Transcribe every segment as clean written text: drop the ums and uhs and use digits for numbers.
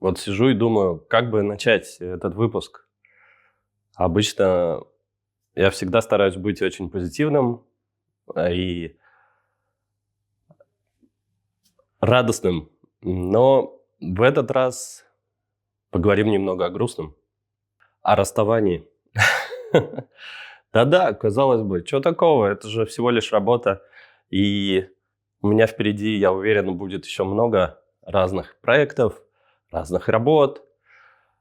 Вот сижу и думаю, как бы начать этот выпуск. Обычно я всегда стараюсь быть очень позитивным и радостным, но в этот раз поговорим немного о грустном, о расставании. Да-да, казалось бы, что такого, это же всего лишь работа, и у меня впереди, я уверен, будет еще много разных проектов, разных работ,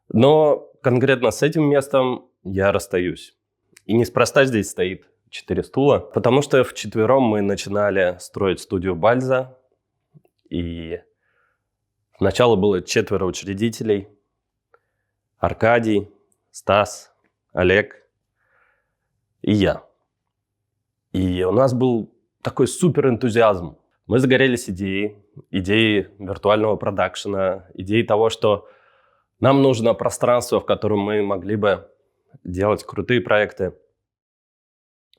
но конкретно с этим местом я расстаюсь. И неспроста здесь стоит 4 стула, потому что вчетвером мы начинали строить студию Бальза, и сначала было 4 учредителей: Аркадий, Стас, Олег и я. И у нас был такой супер энтузиазм. Мы загорелись идеей виртуального продакшена, идеей того, что нам нужно пространство, в котором мы могли бы делать крутые проекты.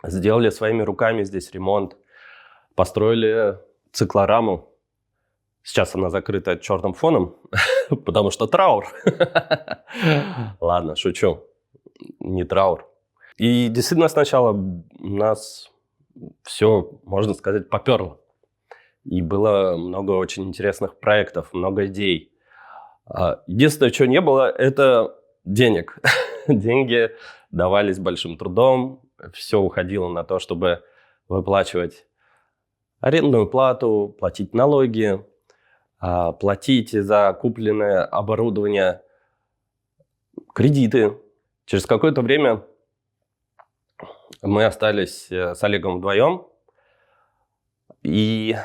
Сделали своими руками здесь ремонт, построили циклораму. Сейчас она закрыта черным фоном, потому что траур. Ладно, шучу. Не траур. И действительно сначала нас все, можно сказать, поперло. И было много очень интересных проектов, много идей. Единственное, чего не было, это денег. Деньги давались большим трудом. Все уходило на то, чтобы выплачивать арендную плату, платить налоги, платить за купленное оборудование, кредиты. Через какое-то время мы остались с Олегом вдвоем, и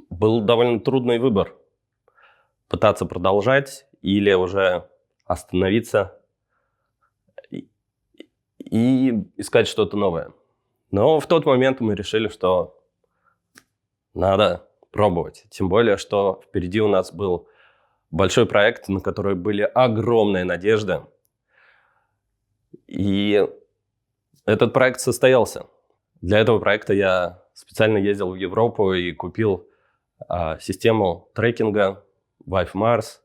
был довольно трудный выбор: пытаться продолжать или уже остановиться и искать что-то новое. Но в тот момент мы решили, что надо пробовать. Тем более, что впереди у нас был большой проект, на который были огромные надежды. И этот проект состоялся. Для этого проекта я специально ездил в Европу и купил систему трекинга Vive Mars,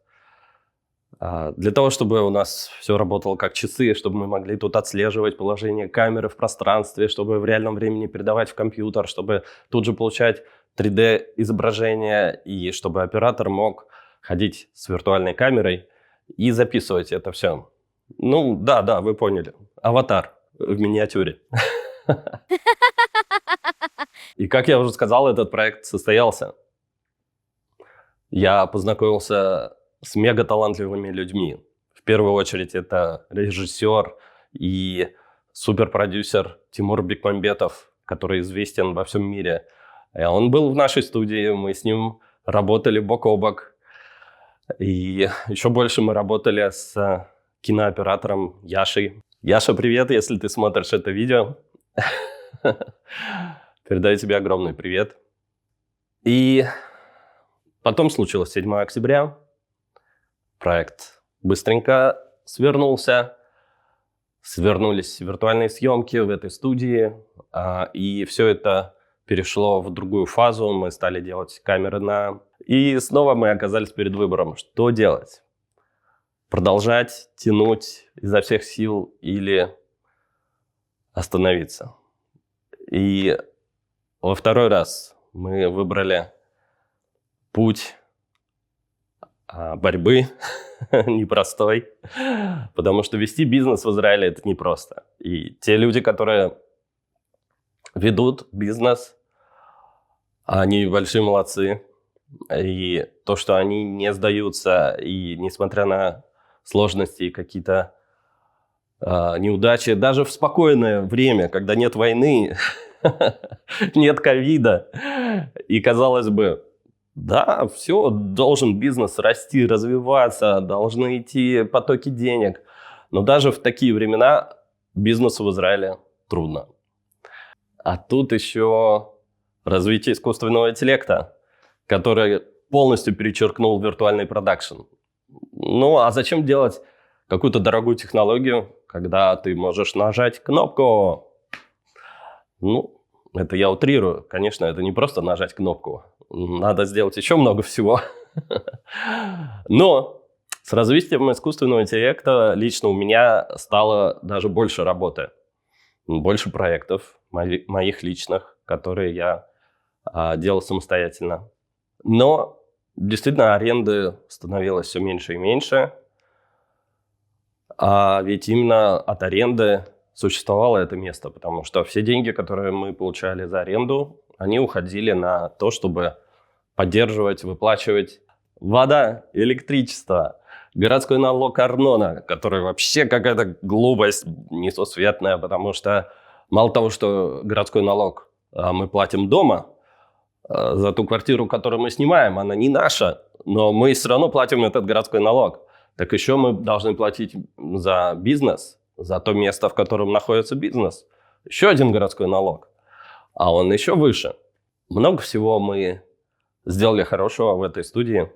для того, чтобы у нас все работало как часы, чтобы мы могли тут отслеживать положение камеры в пространстве, чтобы в реальном времени передавать в компьютер, чтобы тут же получать 3D-изображение, и чтобы оператор мог ходить с виртуальной камерой и записывать это все. Ну, да, вы поняли. Аватар в миниатюре. И, как я уже сказал, этот проект состоялся. Я познакомился с мега-талантливыми людьми. В первую очередь это режиссер и суперпродюсер Тимур Бекмамбетов, который известен во всем мире. Он был в нашей студии, мы с ним работали бок о бок. И еще больше мы работали с кинооператором Яшей. Яша, привет, если ты смотришь это видео. Передаю тебе огромный привет. И потом случилось 7 октября. Проект быстренько свернулся. Свернулись виртуальные съемки в этой студии. И все это перешло в другую фазу. Мы стали делать камеры на... И снова мы оказались перед выбором, что делать. Продолжать тянуть изо всех сил или остановиться. И во второй раз мы выбрали путь борьбы непростой, потому что вести бизнес в Израиле – это непросто. И те люди, которые ведут бизнес, они большие молодцы. И то, что они не сдаются, и несмотря на сложности и какие-то неудачи, даже в спокойное время, когда нет войны, нет ковида, и, казалось бы, да, все, должен бизнес расти, развиваться, должны идти потоки денег. Но даже в такие времена бизнесу в Израиле трудно. А тут еще развитие искусственного интеллекта, который полностью перечеркнул виртуальный продакшн. Ну, а зачем делать какую-то дорогую технологию, когда ты можешь нажать кнопку? Ну, это я утрирую. Конечно, это не просто нажать кнопку. Надо сделать еще много всего. Но с развитием искусственного интеллекта лично у меня стало даже больше работы, больше проектов моих личных, которые я делал самостоятельно. Но действительно аренды становилось все меньше и меньше. А ведь именно от аренды существовало это место, потому что все деньги, которые мы получали за аренду, они уходили на то, чтобы поддерживать, выплачивать вода, электричество, городской налог Арнона, который вообще какая-то глупость несусветная, потому что мало того, что городской налог мы платим дома, за ту квартиру, которую мы снимаем, она не наша, но мы все равно платим этот городской налог. Так еще мы должны платить за бизнес, за то место, в котором находится бизнес. Еще один городской налог, а он еще выше. Много всего мы сделали хорошего в этой студии.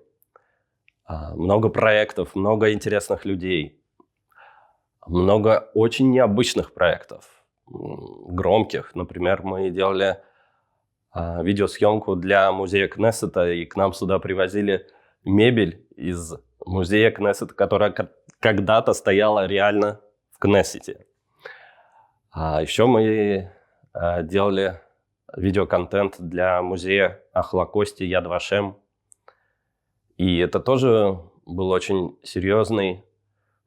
Много проектов, много интересных людей, много очень необычных проектов, громких. Например, мы делали видеосъемку для музея Кнессета, и к нам сюда привозили мебель из музея Кнессета, которая когда-то стояла реально в Кнессете. А еще мы делали видеоконтент для музея Ахлакости Яд Вашем. И это тоже был очень серьезный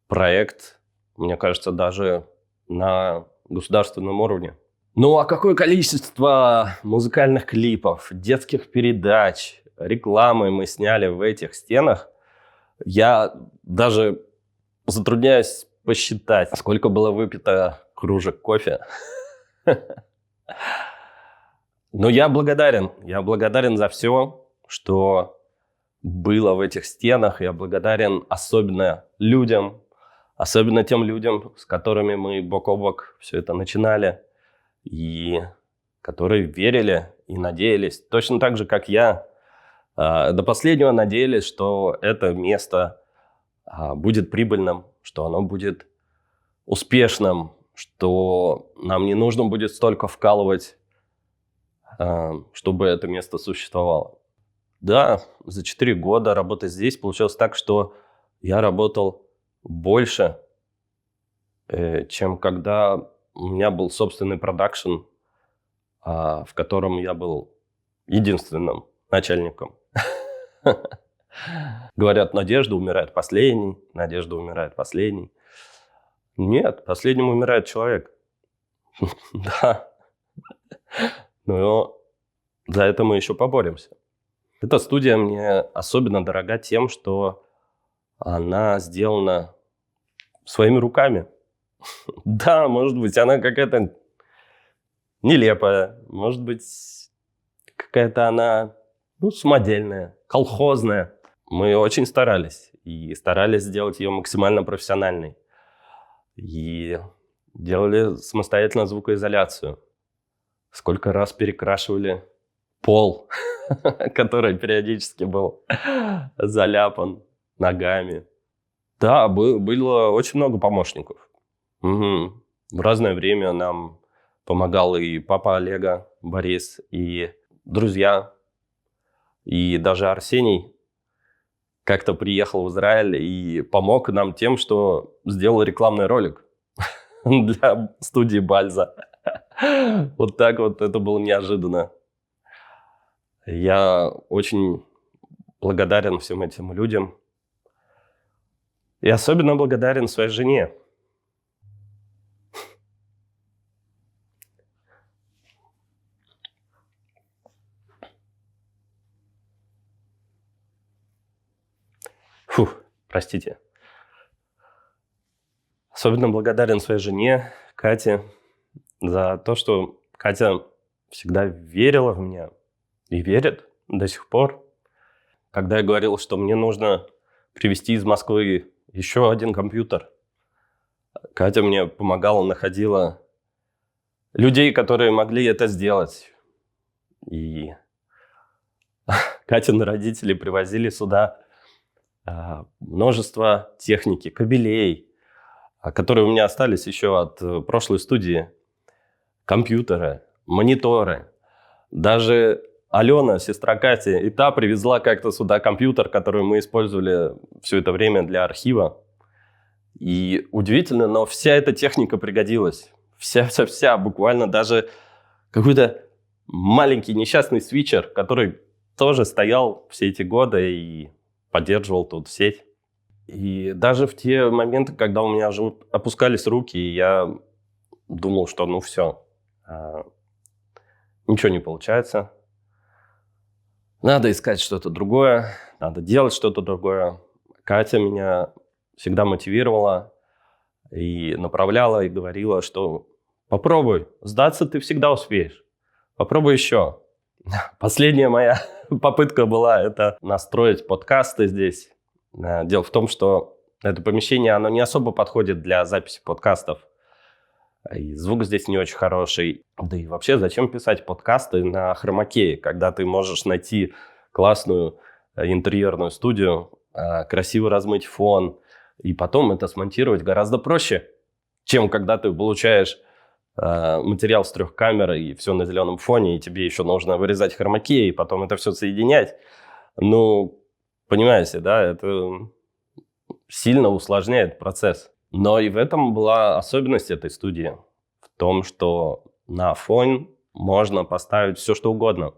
проект, мне кажется, даже на государственном уровне. Ну а какое количество музыкальных клипов, детских передач, рекламы мы сняли в этих стенах, я даже затрудняюсь посчитать, сколько было выпито кружек кофе. Но я благодарен за все, что было в этих стенах. Я благодарен особенно людям, особенно тем людям, с которыми мы бок о бок все это начинали, и которые верили и надеялись, точно так же, как я, до последнего надеялись, что это место будет прибыльным, что оно будет успешным, что нам не нужно будет столько вкалывать, чтобы это место существовало. Да, за 4 года работы здесь получилось так, что я работал больше, чем когда у меня был собственный продакшн, в котором я был единственным начальником. Говорят, надежда умирает последней, надежда умирает последней. Нет, последним умирает человек. Да. Но за это мы еще поборемся. Эта студия мне особенно дорога тем, что она сделана своими руками. Да, может быть, она какая-то нелепая, может быть, какая-то она самодельная, колхозная. Мы очень старались, и старались сделать ее максимально профессиональной. И делали самостоятельно звукоизоляцию. Сколько раз перекрашивали пол, который периодически был заляпан ногами. Да, было очень много помощников. Угу. В разное время нам помогал и папа Олега, Борис, и друзья, и даже Арсений как-то приехал в Израиль и помог нам тем, что сделал рекламный ролик для студии Бальза. Вот так вот, это было неожиданно. Я очень благодарен всем этим людям. И особенно благодарен своей жене. Простите. Особенно благодарен своей жене, Кате, за то, что Катя всегда верила в меня и верит до сих пор. Когда я говорил, что мне нужно привезти из Москвы еще один компьютер, Катя мне помогала, находила людей, которые могли это сделать. И Катины родители привозили сюда множество техники, кабелей, которые у меня остались еще от прошлой студии, компьютеры, мониторы, даже Алена, сестра Кати, и та привезла как-то сюда компьютер, который мы использовали все это время для архива. И удивительно, но вся эта техника пригодилась. Вся, буквально даже какой-то маленький несчастный свитчер, который тоже стоял все эти годы и поддерживал тут сеть. И даже в те моменты, когда у меня уже опускались руки, я думал, что ну все, ничего не получается. Надо искать что-то другое, надо делать что-то другое. Катя меня всегда мотивировала и направляла, и говорила, что попробуй, сдаться ты всегда успеешь. Попробуй еще. Последняя моя попытка была это настроить подкасты здесь. Дело в том, что это помещение, оно не особо подходит для записи подкастов. И звук здесь не очень хороший. Да и вообще, зачем писать подкасты на хромакее, когда ты можешь найти классную интерьерную студию, красиво размыть фон, и потом это смонтировать гораздо проще, чем когда ты получаешь материал с 3 камер и все на зеленом фоне, и тебе еще нужно вырезать хромакей, и потом это все соединять. Ну, понимаете, да, это сильно усложняет процесс. Но и в этом была особенность этой студии. В том, что на фон можно поставить все, что угодно.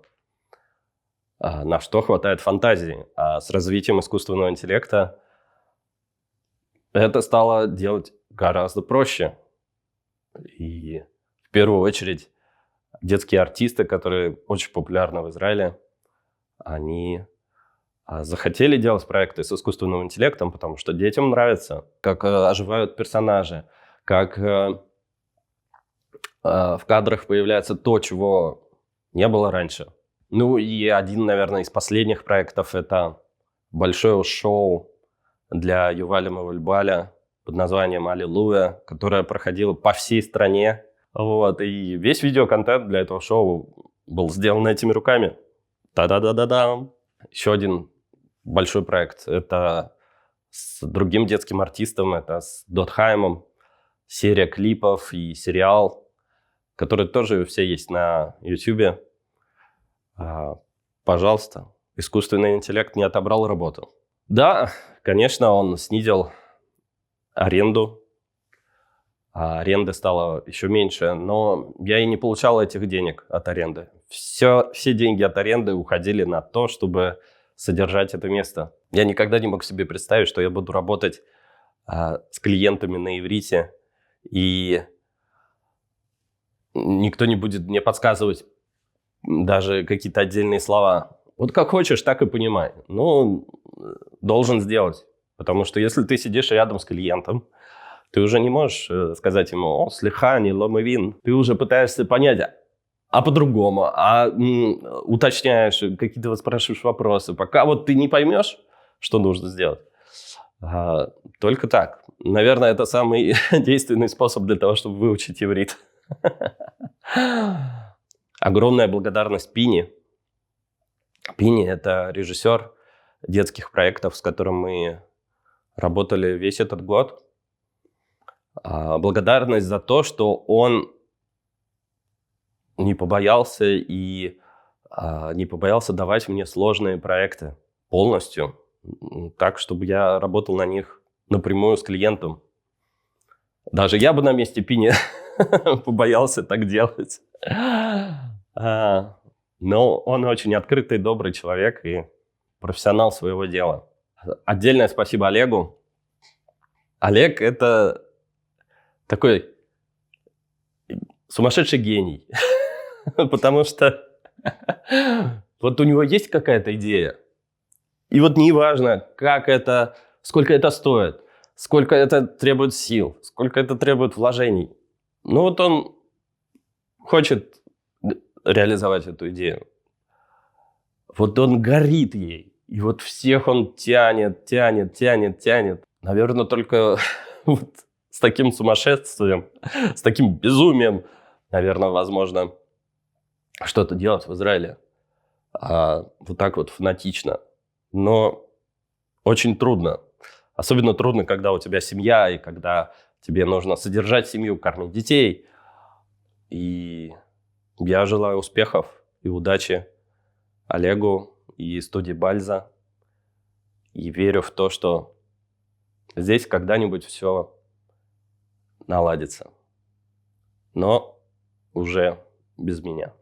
На что хватает фантазии. А с развитием искусственного интеллекта это стало делать гораздо проще. И в первую очередь детские артисты, которые очень популярны в Израиле, они захотели делать проекты с искусственным интеллектом, потому что детям нравится, как оживают персонажи, как в кадрах появляется то, чего не было раньше. Ну и один, наверное, из последних проектов – это большое шоу для Юваля Мавульбаля под названием «Аллилуйя», которое проходило по всей стране. Вот, и весь видеоконтент для этого шоу был сделан этими руками. Та-да-да-да-да. Еще один большой проект. Это с другим детским артистом, это с Дотхаймом. Серия клипов и сериал, которые тоже все есть на YouTube. Пожалуйста, искусственный интеллект не отобрал работу. Да, конечно, он снизил аренду. Аренды стало еще меньше, но я и не получал этих денег от аренды. Все деньги от аренды уходили на то, чтобы содержать это место. Я никогда не мог себе представить, что я буду работать с клиентами на иврите, и никто не будет мне подсказывать даже какие-то отдельные слова. Вот как хочешь, так и понимай. Но должен сделать. Потому что если ты сидишь рядом с клиентом, ты уже не можешь сказать ему: «О, слиха, не ломовин». Ты уже пытаешься понять, а по-другому, уточняешь, какие-то спрашиваешь вопросы. Пока вот ты не поймешь, что нужно сделать. Только так. Наверное, это самый действенный способ для того, чтобы выучить иврит. Огромная благодарность Пине. Пине – это режиссер детских проектов, с которым мы работали весь этот год. Благодарность за то, что он не побоялся давать мне сложные проекты полностью, так, чтобы я работал на них напрямую с клиентом. Даже я бы на месте Пини побоялся так делать. Но он очень открытый, добрый человек и профессионал своего дела. Отдельное спасибо Олегу. Олег – это такой сумасшедший гений. Потому что вот у него есть какая-то идея. И вот неважно, как это, сколько это стоит, сколько это требует сил, сколько это требует вложений. Ну вот он хочет реализовать эту идею. Вот он горит ей. И вот всех он тянет. Наверное, только вот с таким сумасшествием, с таким безумием, наверное, возможно что-то делать в Израиле. Вот так вот фанатично. Но очень трудно. Особенно трудно, когда у тебя семья, и когда тебе нужно содержать семью, кормить детей. И я желаю успехов и удачи Олегу и студии Бальза. И верю в то, что здесь когда-нибудь все наладится. Но уже без меня.